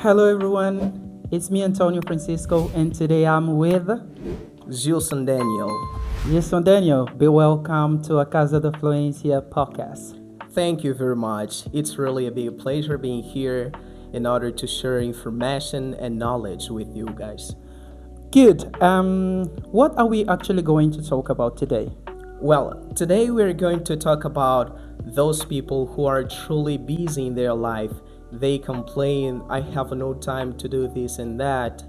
Hello everyone, it's me Antonio Francisco and today I'm with Gilson Daniel. Gilson Daniel. Be welcome to a Casa da Fluência podcast. Thank you very much. It's really a big pleasure being here in order to share information and knowledge with you guys. Good. What are we actually going to talk about today? Well, today we're going to talk about those people who are truly busy in their life. They complain, I have no time to do this and that,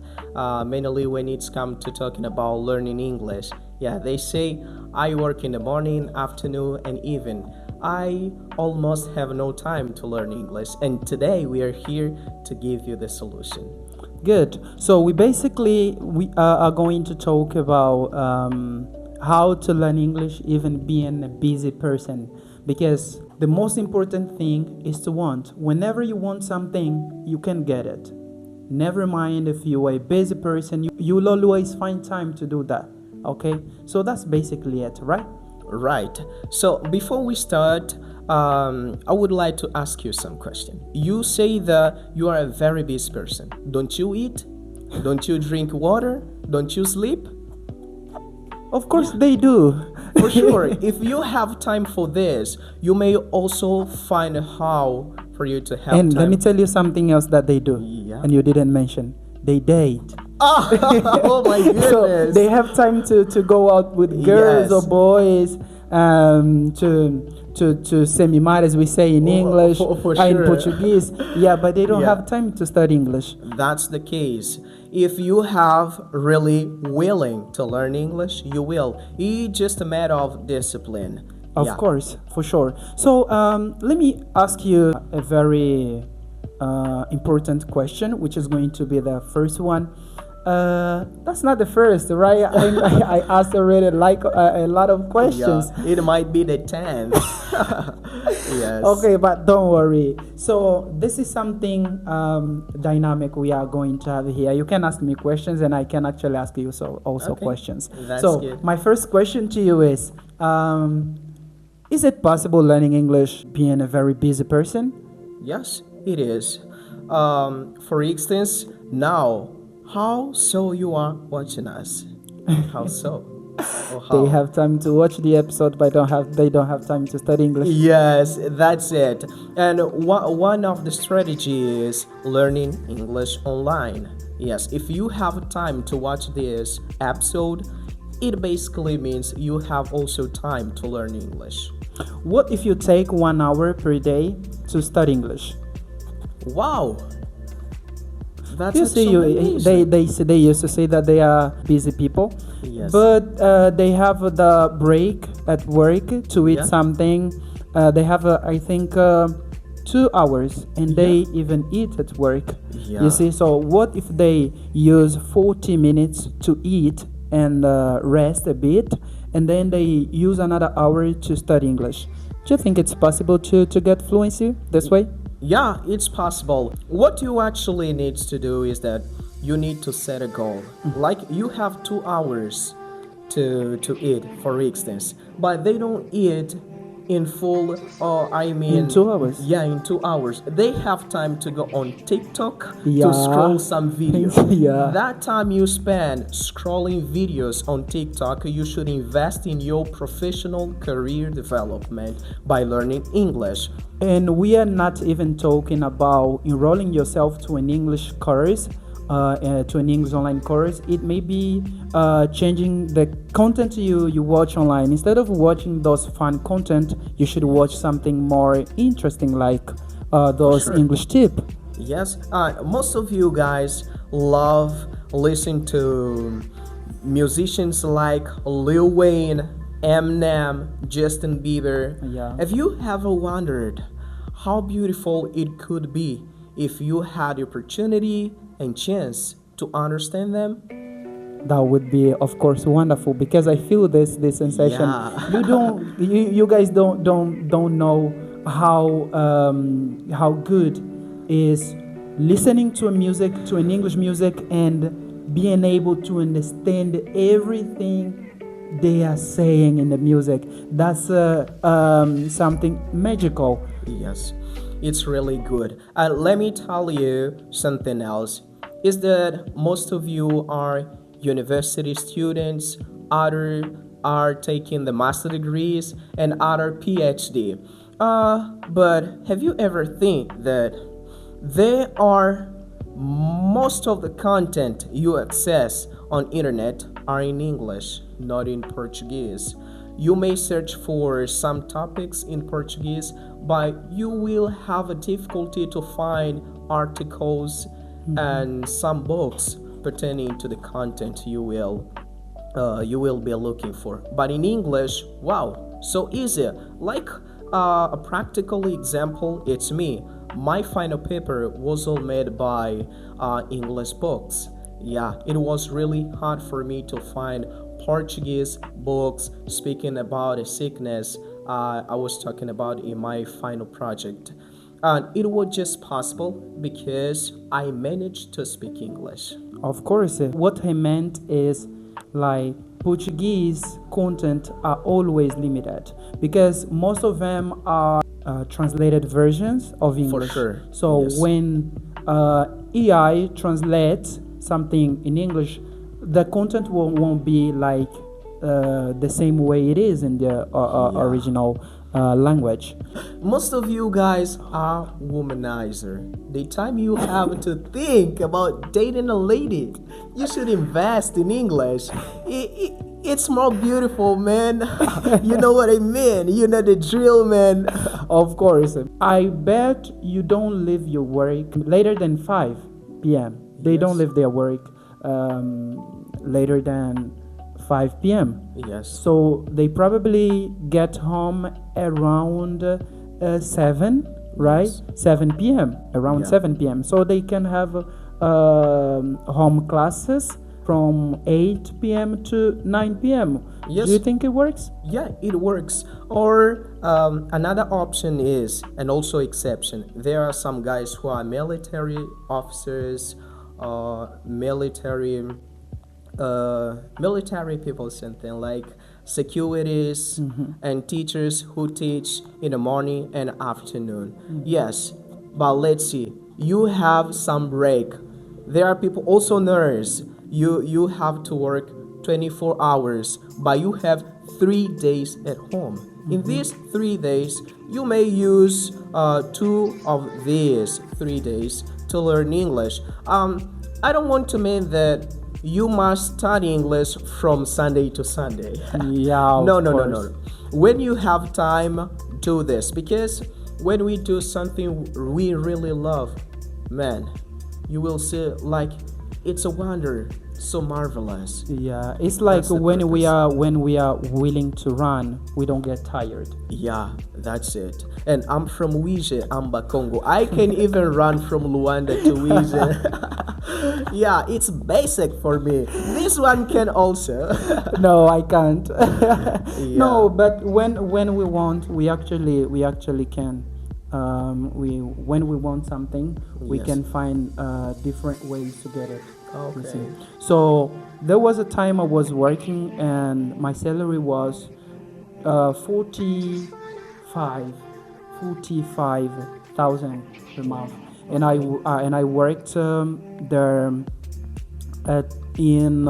mainly when it's come to talking about learning English. Yeah, they say, I work in the morning, afternoon, and evening. I almost have no time to learn English. And today we are here to give you the solution. Good. So we are going to talk about how to learn English even being a busy person, because the most important thing is to want. Whenever you want something, you can get it. Never mind if you're a busy person, you'll always find time to do that. Okay? So that's basically it, right? Right. So before we start, I would like to ask you some question. You say that you are a very busy person. Don't you eat? Don't you drink water? Don't you sleep? Of course they do. For sure. If you have time for this, you may also find how for you to have And time. let me tell you something else that they do, Yeah. and you didn't mention. They date. Oh my goodness. So they have time to go out with girls Yes. or boys, to semi-mar, as we say in English, for in sure. Portuguese. Yeah, but they don't Yeah. have time to study English. That's the case. If you have really willing to learn English, you will. It's just a matter of discipline. Of Yeah. course, for sure. So let me ask you a very important question, which is going to be the first one. That's not the first, right? I asked already like a lot of questions. Yeah, it might be the 10th. Yes. Okay, but don't worry. So this is something dynamic we are going to have here. You can ask me questions, and I can actually ask you also Okay, questions. that's So good. my first question to you is it possible learning English being a very busy person? Yes, it is. For instance, now, how so you are watching us? How so? Or how? They have time to watch the episode, but they don't have time to study English. Yes, that's it. And one of the strategies is learning English online. Yes, if you have time to watch this episode, it basically means you have also time to learn English. What if you take 1 hour per day to study English? Wow. That's You see, amazing. they used to say that they are busy people, Yes. but they have the break at work to eat Yeah. something. They have, I think, 2 hours, and they even eat at work. Yeah. You see, so what if they use 40 minutes to eat and rest a bit, and then they use another hour to study English? Do you think it's possible to get fluency this way? Yeah, it's possible. What you actually need to do is that you need to set a goal. Like you have 2 hours to eat, for instance, but they don't eat in full, or I mean In 2 hours? Yeah, in 2 hours. They have time to go on TikTok Yeah. to scroll some videos. Yeah. That time you spend scrolling videos on TikTok, you should invest in your professional career development by learning English. And we are not even talking about enrolling yourself to an English course, to an English online course. It may be changing the content you watch online. Instead of watching those fun content, you should watch something more interesting, like those Sure. English tip. Yes, most of you guys love listening to musicians like Lil Wayne, Eminem, Justin Bieber. Yeah. Have you ever wondered how beautiful it could be if you had the opportunity and chance to understand them? That would be, of course, wonderful, because I feel this sensation. Yeah. You guys don't know how good is listening to an English music, and being able to understand everything they are saying in the music. That's something magical. Yes. It's really good. And let me tell you something else. Is that most of you are university students, other are taking the master degrees, and other PhD. But have you ever think that they are most of the content you access on internet are in English, not in Portuguese. You may search for some topics in Portuguese, but you will have a difficulty to find articles and some books pertaining to the content you will be looking for. But in English, wow, so easy. Like a practical example, it's me. My final paper was all made by English books. Yeah, it was really hard for me to find Portuguese books speaking about a sickness I was talking about in my final project. And it was just possible because I managed to speak English. Of course, what I meant is like Portuguese content are always limited because most of them are translated versions of English. Sure. So Yes. when AI translates something in English, the content won't be like the same way it is in the Yeah. original language. Most of you guys are womanizer. The time you have to think about dating a lady, you should invest in English. It's more beautiful, man. You know what I mean? You know the drill, man. Of course, I bet you don't leave your work later than 5 p.m. They don't Yes. leave their work later than 5 p.m. Yes. So they probably get home around 7, right? Yes. 7 p.m. Around Yeah. 7 p.m. So they can have home classes from 8 p.m. to 9 p.m. Yes. Do you think it works? Yeah, it works. Or another option is, and also exception, there are some guys who are military officers, military people, something like securities and teachers who teach in the morning and afternoon. Yes, but let's see. You have some break. There are people also nurse. You have to work 24 hours, but you have 3 days at home. In these 3 days, you may use 2 of these 3 days to learn English. I don't want to mean that you must study English from Sunday to Sunday. Yeah, of No, no, no, course. no. When you have time, do this because when we do something we really love, man, you will see like it's a wonder, so marvelous. Yeah, it's like That's the when we purpose. are willing to run, we don't get tired. Yeah, that's it. And I'm from Wije, Amba, Congo. I can even run from Luanda to Wije. Yeah, it's basic for me. This one can also. No, I can't. Yeah. No, but when we want, we actually can. We when we want something, we Yes. can find different ways to get it. You Okay. see. So there was a time I was working and my salary was 45 45,000 per month, and I worked there in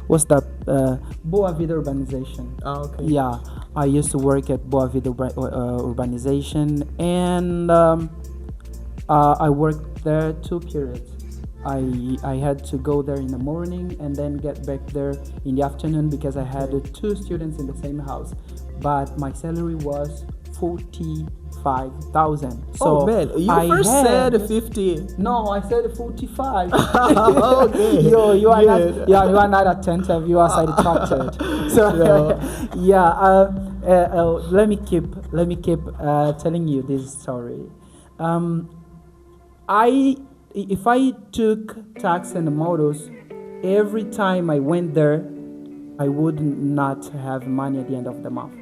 what's that Boa Vida Urbanization. Okay. Yeah, I used to work at Boa Vida Urbanization, and I worked there 2 periods. I had to go there in the morning and then get back there in the afternoon because I had 2 students in the same house. But my salary was 45,000. So Oh man, you I first had- said 50. No, I said 45. Okay. You are Good. not. Yeah, you are not attentive. You are sidetracked. So No. yeah. Let me keep telling you this story. If I took tax and motos, every time I went there, I would not have money at the end of the month.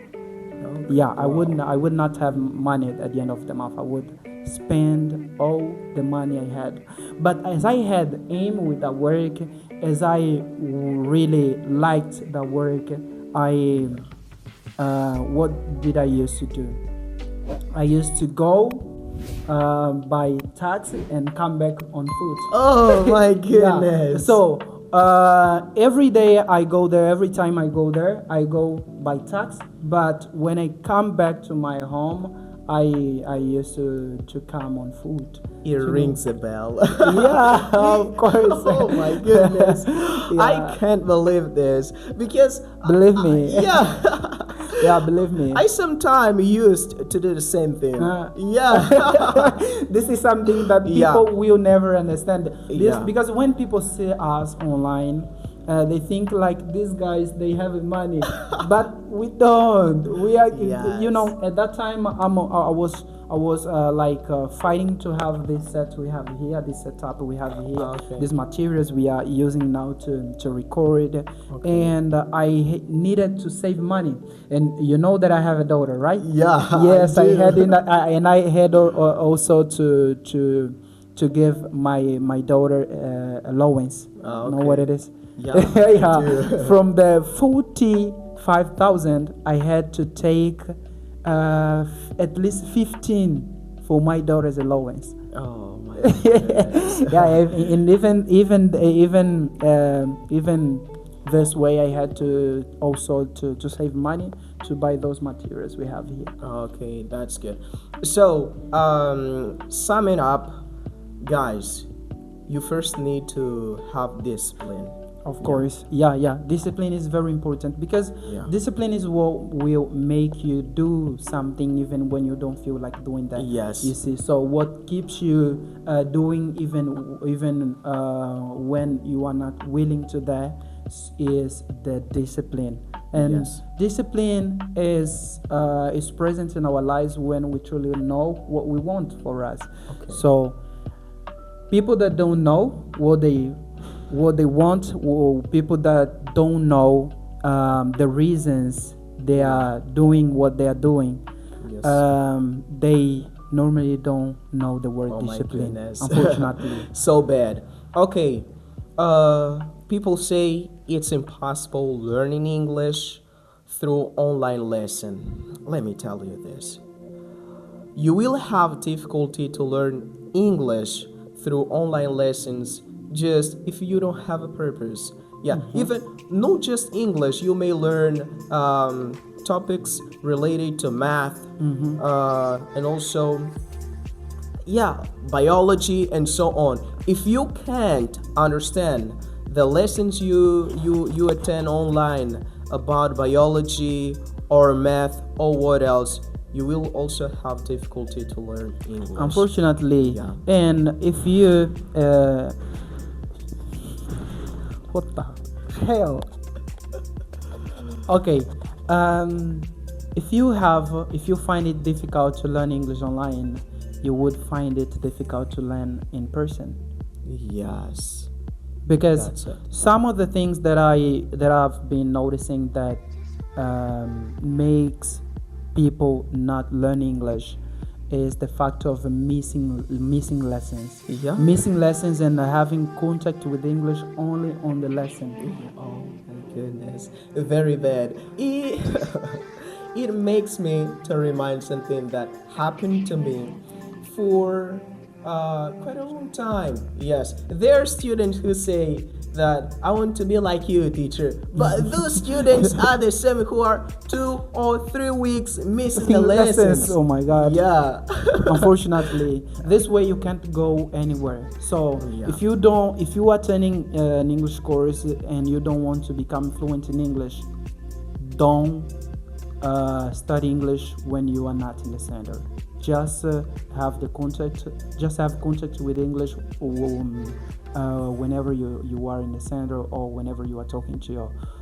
Yeah, I would not have money at the end of the month. I would spend all the money I had. But as I had aim with that work, as I really liked the work, what did I used to do? I used to go by taxi and come back on foot. Oh my Yeah. goodness. So every day I go there. Every time I go there, I go by taxi. But when I come back to my home, I used to come on foot. It rings a bell. Yeah, of course. Oh my goodness. Yeah. I can't believe this because Believe me. yeah. Yeah, believe me. I sometimes used to do the same thing. Yeah. This is something that people Yeah. will never understand. Yeah. Because when people see us online, they think like these guys they have money, but we don't. We are, you know. At that time, I was fighting to have this set we have here, this setup we have here, Okay. these materials we are using now to record, and I needed to save money. And you know that I have a daughter, right? Yeah, Yes, I I do. had and I had also to give my daughter allowance. Oh, Know okay. what it is? Yeah, I do. From the 45,000, I had to take at least 15 for my daughter's allowance. Oh my goodness. Yeah, and even this way, I had to also to save money to buy those materials we have here. Okay, that's good. So, summing up, guys, you first need to have discipline. Of course, yeah. Discipline is very important because Yeah. discipline is what will make you do something even when you don't feel like doing that. Yes. You see, so what keeps you doing even when you are not willing to that is the discipline. And Yes. discipline is present in our lives when we truly know what we want for us. Okay. So people that don't know what they want, or people that don't know the reasons they are doing what they are doing, Yes. they normally don't know the word Oh my discipline, goodness. unfortunately. So bad. Okay. People say it's impossible learning English through online lesson. Let me tell you this. You will have difficulty to learn English through online lessons just if you don't have a purpose. Yeah, even not just English, you may learn topics related to math and also biology and so on. If you can't understand the lessons you attend online about biology or math or what else, you will also have difficulty to learn English. Unfortunately, Yeah. and if you what the hell? Okay, if you find it difficult to learn English online, you would find it difficult to learn in person. Yes. Because That's it. some of the things that I've been noticing that makes people not learn English is the fact of missing lessons. Yeah. Missing lessons and having contact with English only on the lesson. Oh my goodness, very bad. It makes me to remind something that happened to me for quite a long time. Yes, there are students who say that I want to be like you, teacher, but those students are the same who are 2 or 3 weeks missing the lessons. Oh my God. Yeah. Unfortunately, this way you can't go anywhere. So Yeah. if you are attending an English course and you don't want to become fluent in English, don't study English when you are not in the center. Just have contact with English whenever you are in the center or whenever you are talking to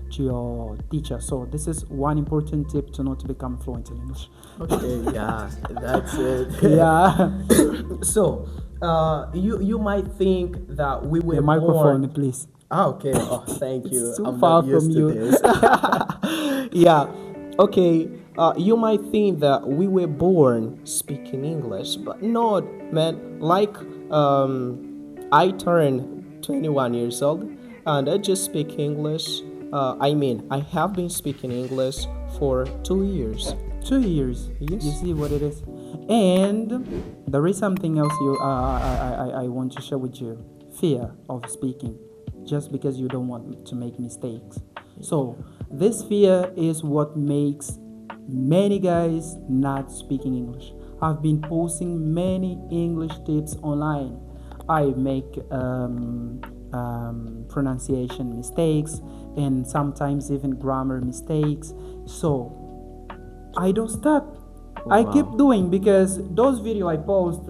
your teacher. So this is one important tip to not become fluent in English. Okay. Yeah, that's it. Yeah. So, you might think that we were The microphone, born. please. Ah, okay. Oh, thank you. It's too I'm far not used from to you. this. Yeah. Okay. You might think that we were born speaking English, but not, man. Like, I turned 21 years old, and I just speak English. I have been speaking English for 2 years. 2 years. Yes. You see what it is. And there is something else I want to share with you: fear of speaking, just because you don't want to make mistakes. So this fear is what makes many guys not speaking English. I've been posting many English tips online. I make pronunciation mistakes and sometimes even grammar mistakes. So I don't stop. I keep Wow. doing because those video I post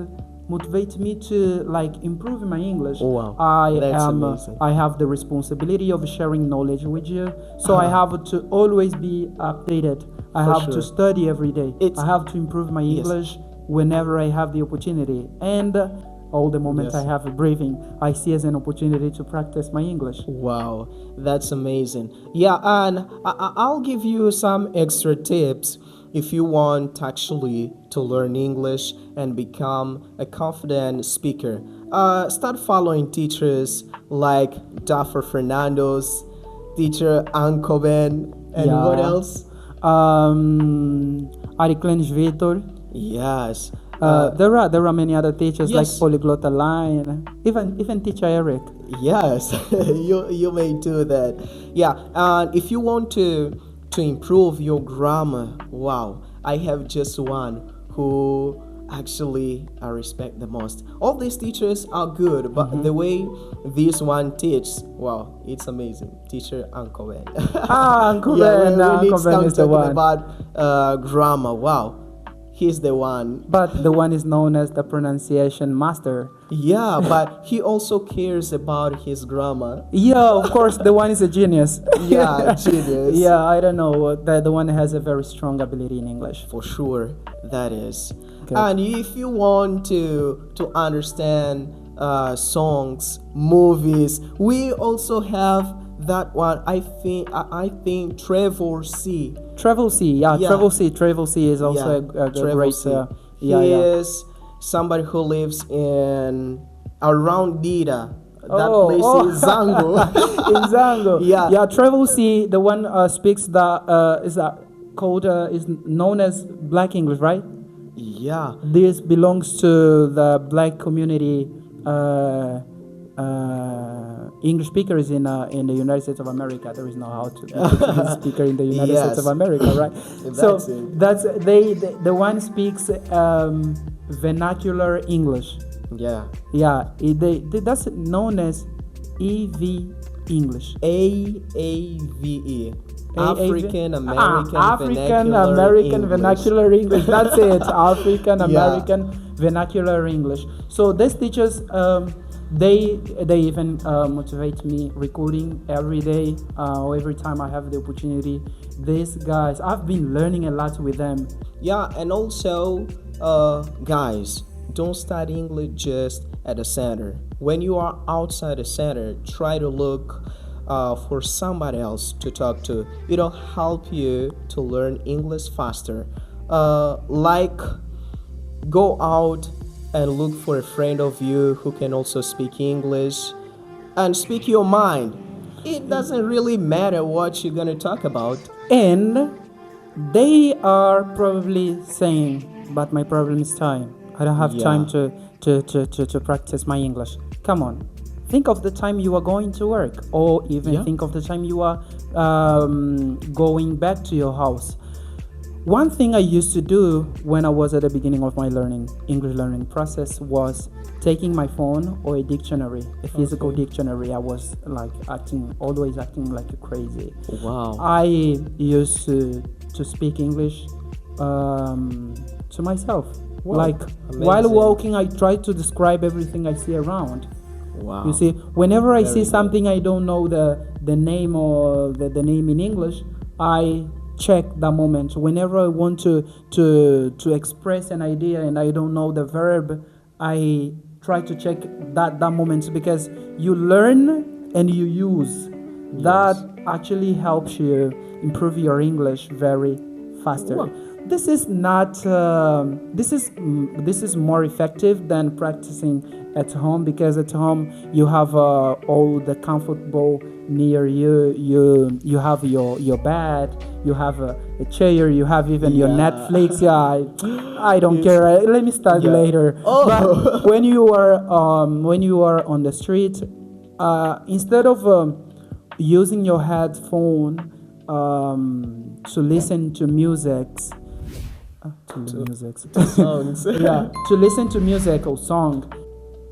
motivate me to like improve my English. Wow. I That's am amazing. I have the responsibility of sharing knowledge with you, so I have to always be updated. I For have sure. to study every day. It's I have to improve my yes. English whenever I have the opportunity, and all the moments Yes. I have a breathing, I see as an opportunity to practice my English. Wow, that's amazing. Yeah, and I'll give you some extra tips if you want actually to learn English and become a confident speaker. Start following teachers like Dr. Fernando's, teacher Uncle Ben, and what Yeah. else? Ari Clench Vitor. Yes. There are many other teachers like Yes. Polyglot Line, even teacher Eric. Yes, you may do that. Yeah, and if you want to improve your grammar, wow, I have just one who actually I respect the most. All these teachers are good, but the way this one teaches, wow, it's amazing. Teacher Uncle Ben. Uncle Yeah, Ben, we Uncle need to Ben come is the talking one. about grammar. Wow, he's the one. But the one is known as the pronunciation master. Yeah, but he also cares about his grammar. Yeah, of course, the one is a genius. Yeah, genius. Yeah, I don't know. The one has a very strong ability in English. For sure, that is. Good. And if you want to understand songs, movies, we also have that one. I think Trevor C. Travel C, yeah, Yeah. Travel C is also a Trevor great. C. He Yeah, yeah. is somebody who lives in around Dida. That Oh, place oh. is Zango. In Zango. Yeah. Yeah, Travel C, the one speaks the is called is known as Black English, right? Yeah. This belongs to the Black community. English speakers in the United States of America. There is no how to be a Portuguese speaker in the United Yes. States of America, right? That's it. That's the one speaks vernacular English. Yeah. Yeah, that's known as EV English. AAVE. African American African American vernacular English. That's it. African American vernacular English. So these teachers, they even motivate me recording every day, or every time I have the opportunity. These guys, I've been learning a lot with them. Yeah, and also, guys, don't study English just at the center. When you are outside the center, try to look for somebody else to talk to. It'll help you to learn English faster. Like, go out and look for a friend of you who can also speak English and speak your mind. It doesn't really matter what you're gonna talk about. And they are probably saying, but my problem is time. I don't have time to practice my English. Come on. Think of the time you are going to work, or even think of the time you are going back to your house. One thing I used to do when I was at the beginning of my English learning process was taking my phone or a dictionary, a physical dictionary. I was like always acting like crazy. Wow. I used to speak English to myself. Wow, Like amazing. while walking, I try to describe everything I see around. Wow. You see, whenever I Very see good. something I don't know the name or the name in English, I check that moment. Whenever I want to express an idea and I don't know the verb, I try to check that moment, because you learn and you use. That actually helps you improve your English very faster. Wow. this is not this is more effective than practicing at home, because at home you have all the comfortable near you. You have your bed, you have a chair, you have even your Yeah. Netflix. Yeah, I don't care. Let me start Yeah. later. Oh. But when you are on the street, instead of using your headphone to listen to music, Songs. yeah, to listen to music or song,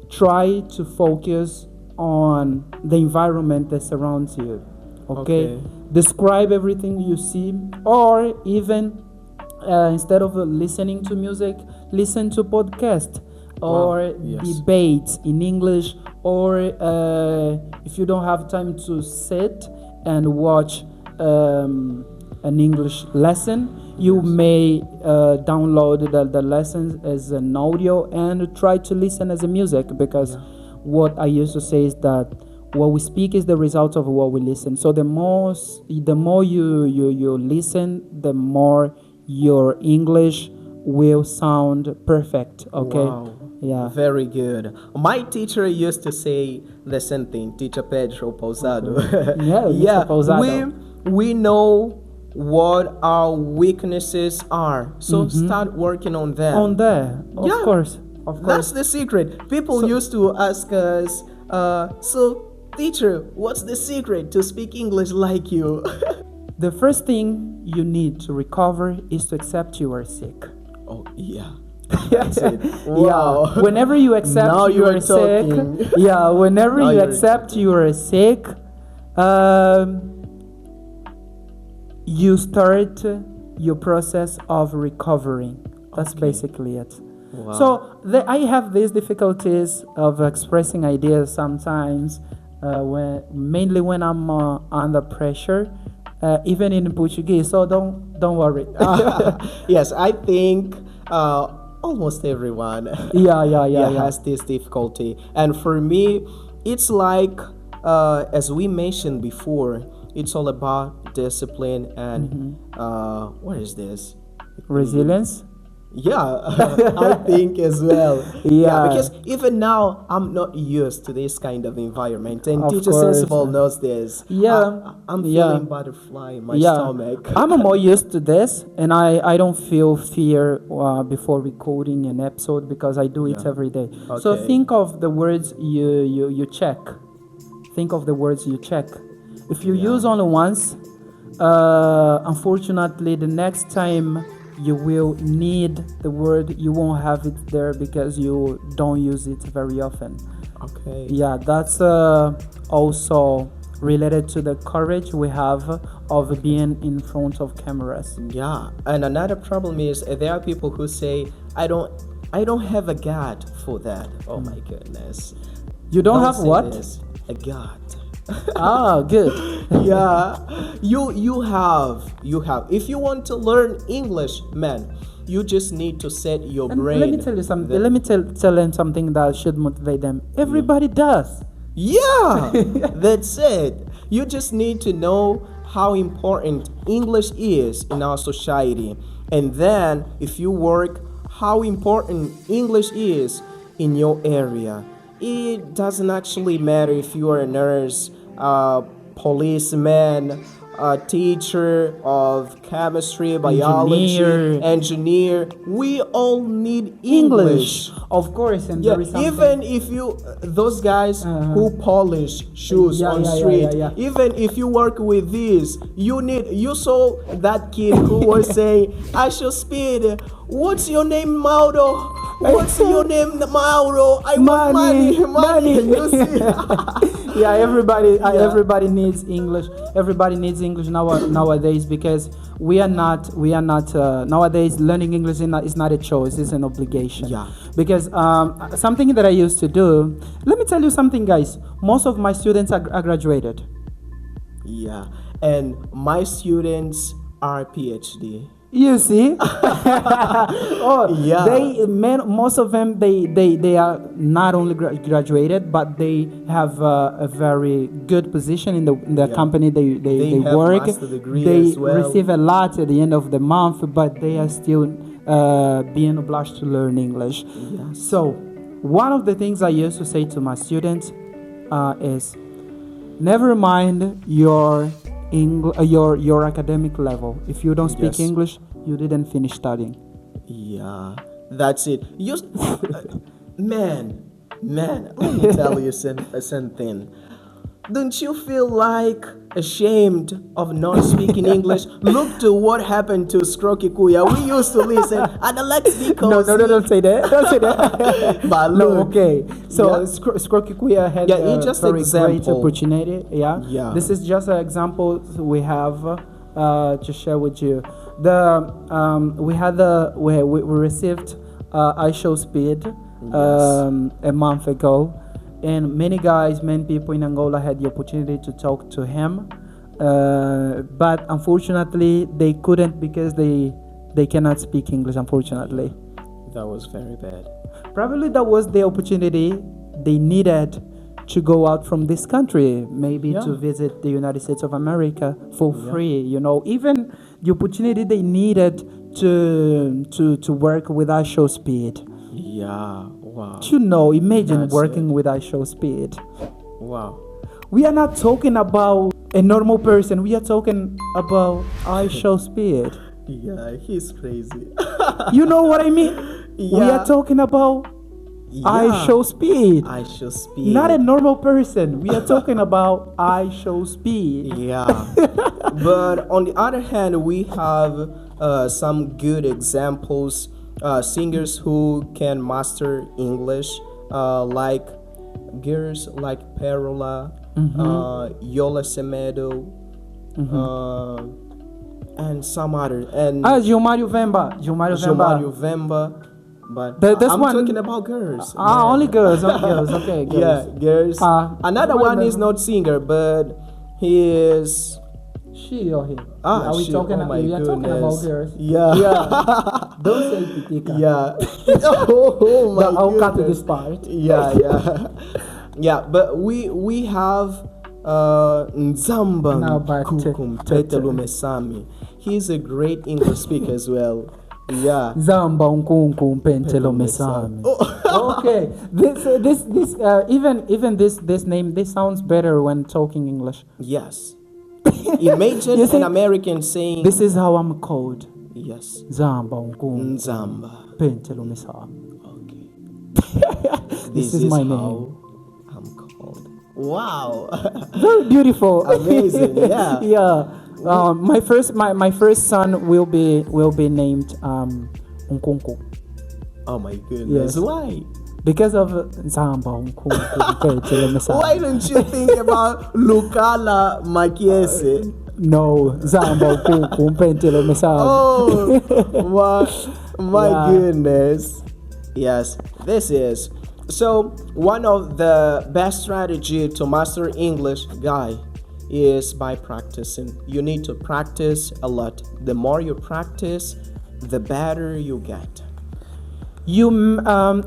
try to focus on the environment that surrounds you. Okay, Okay. describe everything you see, or even instead of listening to music, listen to podcast or Yes. debates in English, or if you don't have time to sit and watch an English lesson, you may download the lessons as an audio and try to listen as a music, because what I used to say is that what we speak is the result of what we listen. So the more you listen, the more your English will sound perfect. Okay. Wow. Yeah. Very good. My teacher used to say the same thing, Teacher Pedro Pausado. Yeah, Mr. Pausado. We know what our weaknesses are, so start working on them. On there, of Yeah. course, of That's course. the secret. People used to ask us, so teacher, what's the secret to speak English like you? The first thing you need to recover is to accept you are sick. Oh, yeah. That's it. Wow. Yeah. Whenever you accept Now you you are are sick, talking. yeah. Whenever Now you you're accept you are sick, you start your process of recovering. That's basically it. Wow. So I have these difficulties of expressing ideas sometimes, mainly when I'm under pressure, even in Portuguese. So don't worry. Yes, I think almost everyone Yeah. has this difficulty. And for me, it's like, as we mentioned before, it's all about discipline and what is this? Resilience. Yeah, I think as well. Yeah. Because even now, I'm not used to this kind of environment, and Of Teacher course. Sensible knows this. Yeah. I'm Yeah. feeling butterfly in my stomach. I'm more used to this, and I don't feel fear before recording an episode, because I do it every day. So Okay. think of the words you check. Think of the words you check. If you use only once, unfortunately, the next time you will need the word, you won't have it there because you don't use it very often. Okay. Yeah, that's also related to the courage we have of being in front of cameras. Yeah, and another problem is there are people who say, I don't have a God for that. Oh my goodness. You don't have say what? this. A God. Ah, good. Yeah, you have. If you want to learn English, man, you just need to set your And brain. let me tell you something. Let me tell them something that should motivate them. Everybody does. Yeah, that's it. You just need to know how important English is in our society, and then if you work, how important English is in your area. It doesn't actually matter if you are a nurse, policeman, a teacher of chemistry, biology, engineer. We all need English. Of course, and Yeah, there is something. even if you, those guys who polish shoes Yeah, on yeah, yeah, street, yeah. even if you work with these, you saw that kid who was saying, I should speed. What's your name, Mauro? What's your name, Mauro? I want money. You see? Yeah, everybody needs English. Everybody needs English nowadays, because we are not nowadays learning English is not a choice, it's an obligation. Yeah. Because something that I used to do, let me tell you something, guys. Most of my students are graduated. Yeah, and my students are PhD. You see? Oh, Yeah. most of them, they are not only graduated, but they have a very good position in the Yeah. company they have work. master degree They as well. receive a lot at the end of the month, but they are still being obliged to learn English. Yes. So, one of the things I used to say to my students is, never mind your academic level. If you don't speak Yes. English, you didn't finish studying. Yeah, that's it. You, man, let me tell you something. Don't you feel like ashamed of not speaking English? Look to what happened to Skroki Kuya. We used to listen, and let's be No, don't say that. Don't say that. But No, look, okay. So Yeah. Skroki had Yeah, a it's just very great example. opportunity. Yeah. Yeah. This is just an example we have to share with you. We received iShow Speed a month ago, and many people in Angola had the opportunity to talk to him, but unfortunately they couldn't because they cannot speak English. Unfortunately, that was very bad. probably that was the opportunity they needed to go out from this country, maybe Yeah. to visit the United States of America for free. Even the opportunity they needed to work with iShow Speed. Yeah, wow, Imagine That's working with iShow Speed. wow. We are not talking about a normal person. We are talking about iShow Speed. Yeah, he's crazy. You know what I mean? We Yeah. are talking about iShow Speed. I should speak. Not a normal person. We are talking about iShow Speed. Yeah. But on the other hand, we have some good examples, singers who can master English, like girls like Perola, Yola Semedo, and some others, and Gilmário Vemba. Gilmário Jomario Vemba. Vemba. But This I'm one- talking about girls. Only girls. Only girls. Okay, girls. Yeah, girls. Another well, one is then- not singer, but he is. She or he? Ah, are we she. talking? Oh my We are talking about goodness. girls. Yeah. Yeah. Don't say Titika. Yeah. Oh my I'll cut goodness. this part. Yeah. Yeah, but we have Nzamba No, but- Petelo Mesami. He's a great English speaker as well. Yeah. Zamba unkunku mpentelo mesami. Okay, even this name, this sounds better when talking English. Yes. Imagine You see, an American saying This is how I'm called. yes. Zamba unkunku Nzamba. mpentelo mesami. Okay. This is my how I'm called. Wow. Very beautiful. Amazing, yeah. Yeah. My first son will be named Unkunku Oh my goodness. Yes. Why? because of Zamba Unkunku mpentelo mesami. Why don't you think about Lucala Makiese? No, Zamba unkunku mpentelo mesami. Oh, my Yeah. goodness. Yes, this is. So, one of the best strategy to master English, guy, is by practicing. You need to practice a lot. The more you practice, the better you get. You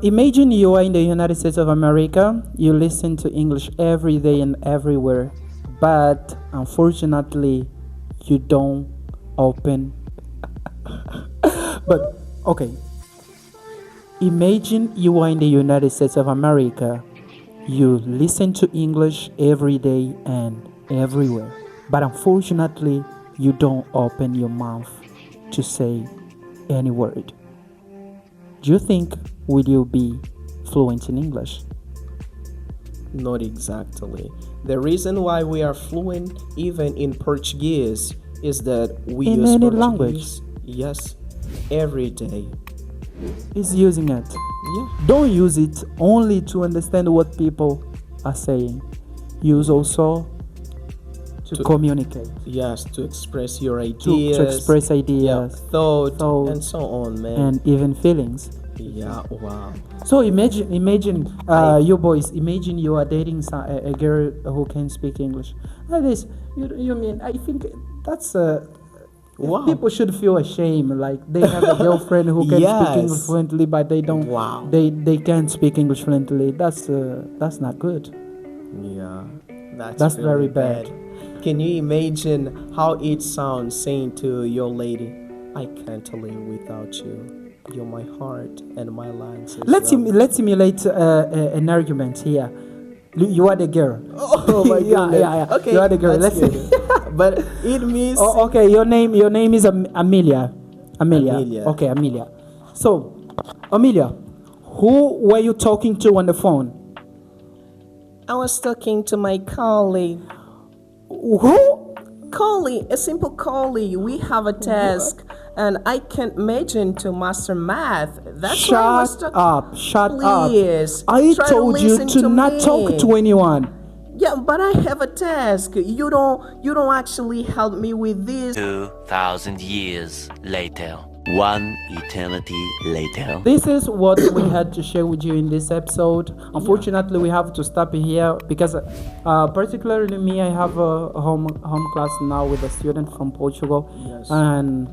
imagine you are in the United States of America. You listen to English every day and everywhere, but unfortunately, you don't open. But okay, imagine you are in the United States of America. You listen to English every day and everywhere, but unfortunately, you don't open your mouth to say any word. Do you think will you be fluent in English? Not exactly. The reason why we are fluent even in Portuguese is that we In use any Portuguese. language? Yes, every day. Is using it. Yeah. Don't use it only to understand what people are saying. Use also to communicate, Yes, to express your to ideas. express yeah, ideas thought, thought, and so on, man. and even feelings. Yeah, wow. So imagine, you boys. Imagine you are dating a girl who can speak English. Like this, you mean? I think that's Wow. People should feel ashamed, like they have a girlfriend who can speak English Yes. fluently, but they don't. Wow. They can't speak English fluently. That's not good. Yeah, That's really very bad. Can you imagine how it sounds saying to your lady, I can't live without you. You're my heart and my lungs as Let's well. let's simulate an argument here. You are the girl. Oh my Yeah, goodness. yeah, yeah. Okay, You are the girl. that's Let's good. But it means Oh, okay. Your name is Amelia. Amelia. Amelia. Okay, Amelia. So, Amelia, who were you talking to on the phone? I was talking to my colleague. Who? Colleague, a simple colleague. We have a task, and I can't imagine to master math. That's why I was Shut up. Shut Please, up. I try to told you listen to to not me. talk to anyone. Yeah, but I have a task. You don't actually help me with this. 2,000 years later. One eternity later. This is what we had to share with you in this episode. Unfortunately, we have to stop here because, particularly me, I have a home class now with a student from Portugal, Yes. and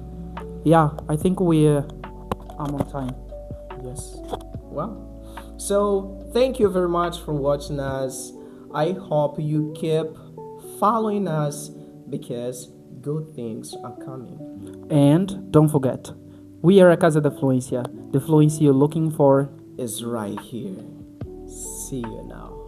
yeah, I think I'm on time. Yes. Well, so thank you very much for watching us. I hope you keep following us because good things are coming. And don't forget, we are a Casa de Fluencia. The fluency you're looking for. Is right here. See you now.